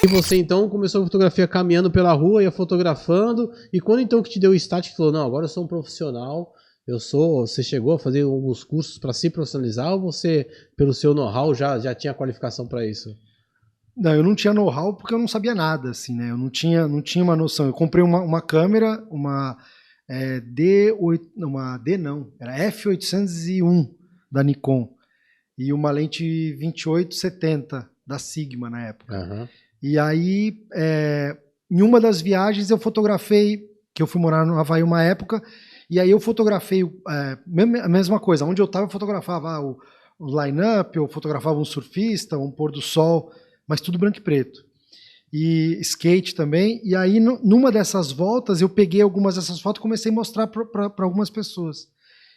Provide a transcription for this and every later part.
E você então começou a fotografia caminhando pela rua, ia fotografando, e quando então que te deu o start, que falou, não, agora eu sou um profissional, você chegou a fazer alguns cursos para se profissionalizar, ou você, pelo seu know-how, já tinha qualificação para isso? Não, eu não tinha know-how porque eu não sabia nada, assim, né? Eu não tinha uma noção. Eu comprei uma câmera, era F801 da Nikon e uma lente 28-70 da Sigma na época. Uhum. E aí, em uma das viagens eu fotografei, que eu fui morar no Havaí uma época, e aí eu fotografei a mesma coisa. Onde eu estava eu fotografava o line-up, eu fotografava um surfista, um pôr do sol, mas tudo branco e preto. E skate também. E aí, numa dessas voltas, eu peguei algumas dessas fotos e comecei a mostrar para algumas pessoas.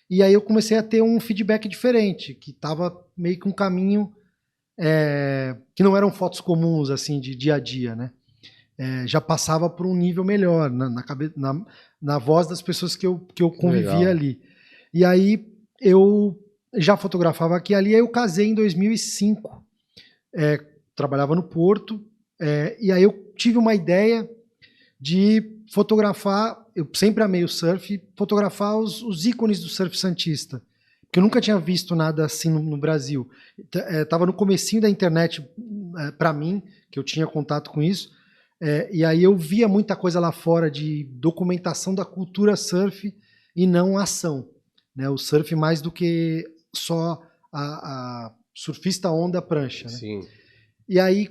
E aí eu comecei a ter um feedback diferente, que estava meio que um caminho que não eram fotos comuns, assim, de dia a dia, né? Já passava por um nível melhor, na voz das pessoas que eu convivia Legal. ali. E aí eu já fotografava aqui e ali, aí eu casei em 2005. Trabalhava no Porto, e aí eu tive uma ideia de fotografar, eu sempre amei o surf, fotografar os ícones do surf santista, porque eu nunca tinha visto nada assim no Brasil. Tava no comecinho da internet para mim, que eu tinha contato com isso, e aí eu via muita coisa lá fora de documentação da cultura surf e não a ação, né? O surf mais do que só a surfista onda prancha, né? Sim. E aí,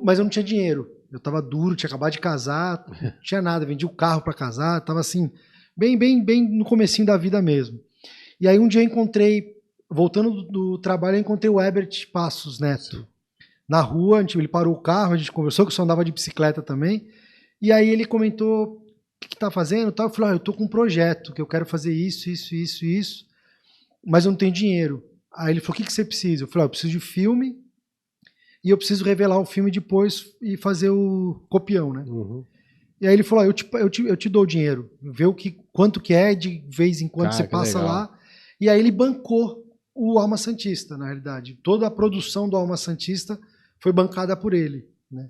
mas eu não tinha dinheiro. Eu tava duro, tinha acabado de casar, não tinha nada, vendi o carro para casar, tava assim, bem no comecinho da vida mesmo. E aí um dia eu encontrei, voltando do trabalho, eu encontrei o Herbert Passos Neto. Sim. Na rua, ele parou o carro, a gente conversou, que eu só andava de bicicleta também. E aí ele comentou, o que tá fazendo? Eu falei, eu tô com um projeto, que eu quero fazer isso, mas eu não tenho dinheiro. Aí ele falou, o que você precisa? Eu falei, eu preciso de filme, e eu preciso revelar o filme depois e fazer o copião, né? Uhum. E aí ele falou, eu te dou o dinheiro, vê quanto que é, de vez em quando você passa lá. E aí ele bancou o Alma Santista, na realidade. Toda a produção do Alma Santista foi bancada por ele, né?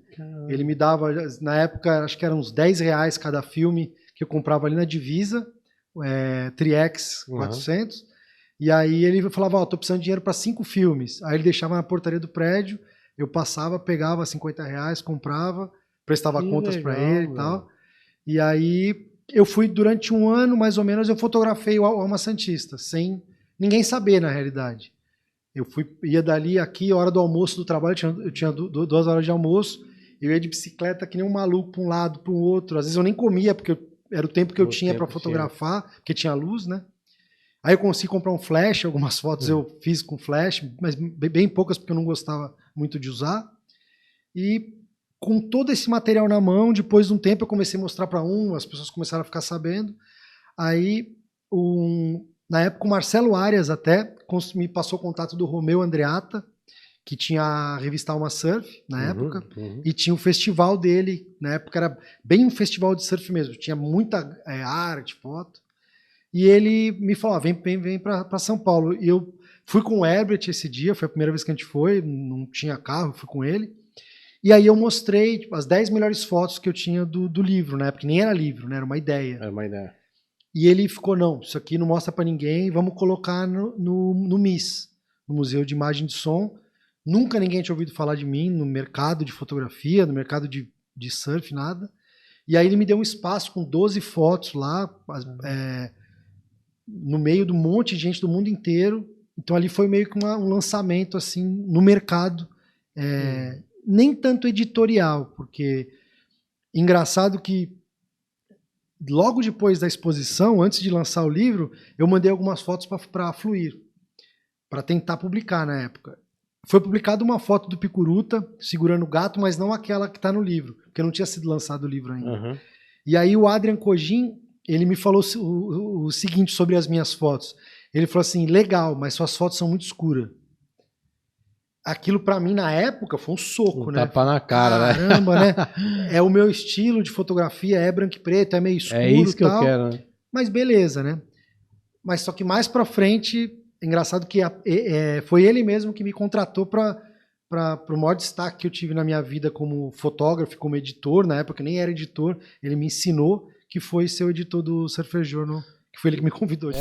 Ele me dava, na época, acho que eram uns R$10 cada filme que eu comprava ali na Divisa, Tri-X 400. E aí ele falava, tô precisando de dinheiro para 5 filmes. Aí ele deixava na portaria do prédio, eu passava, pegava R$50, comprava, prestava contas para ele e tal. E aí eu fui, durante um ano, mais ou menos, eu fotografei o Alma Santista, sem ninguém saber, na realidade. Eu ia dali, aqui, hora do almoço do trabalho, eu tinha 2 horas de almoço, eu ia de bicicleta que nem um maluco para um lado, para o outro. Às vezes eu nem comia, porque era o tempo que eu tinha para fotografar, porque tinha luz, né? Aí eu consegui comprar um flash, algumas fotos eu fiz com flash, mas bem poucas porque eu não gostava muito de usar. E com todo esse material na mão, depois de um tempo eu comecei a mostrar para as pessoas começaram a ficar sabendo. Aí, na época, o Marcelo Arias até me passou o contato do Romeu Andreatta, que tinha a revista Alma Surf, na época, e tinha o festival dele, na época era bem um festival de surf mesmo, tinha muita arte, foto. E ele me falou, vem para São Paulo. E eu fui com o Herbert esse dia, foi a primeira vez que a gente foi, não tinha carro, fui com ele. E aí eu mostrei as 10 melhores fotos que eu tinha do livro, né? Porque nem era livro, né? Era uma ideia. Era uma ideia. E ele ficou, não, isso aqui não mostra para ninguém, vamos colocar no MIS, no Museu de Imagem e de Som. Nunca ninguém tinha ouvido falar de mim no mercado de fotografia, no mercado de surf, nada. E aí ele me deu um espaço com 12 fotos lá, no meio de um monte de gente do mundo inteiro. Então ali foi meio que um lançamento assim no mercado, nem tanto editorial, porque engraçado que logo depois da exposição, antes de lançar o livro, eu mandei algumas fotos para a Fluir, para tentar publicar na época. Foi publicada uma foto do Picuruta segurando o gato, mas não aquela que está no livro, porque não tinha sido lançado o livro ainda. E aí o Adrian Cogin, ele me falou o seguinte sobre as minhas fotos. Ele falou assim, legal, mas suas fotos são muito escuras. Aquilo para mim na época foi um soco, né? Tapa na cara, caramba, né? É o meu estilo de fotografia, é branco e preto, é meio escuro, é isso que tal, eu quero, né? Mas beleza, né? Mas só que mais para frente, engraçado que foi ele mesmo que me contratou para para o maior destaque que eu tive na minha vida como fotógrafo, como editor, na época eu nem era editor, ele me ensinou, que foi ser o editor do Surfer Journal, que foi ele que me convidou.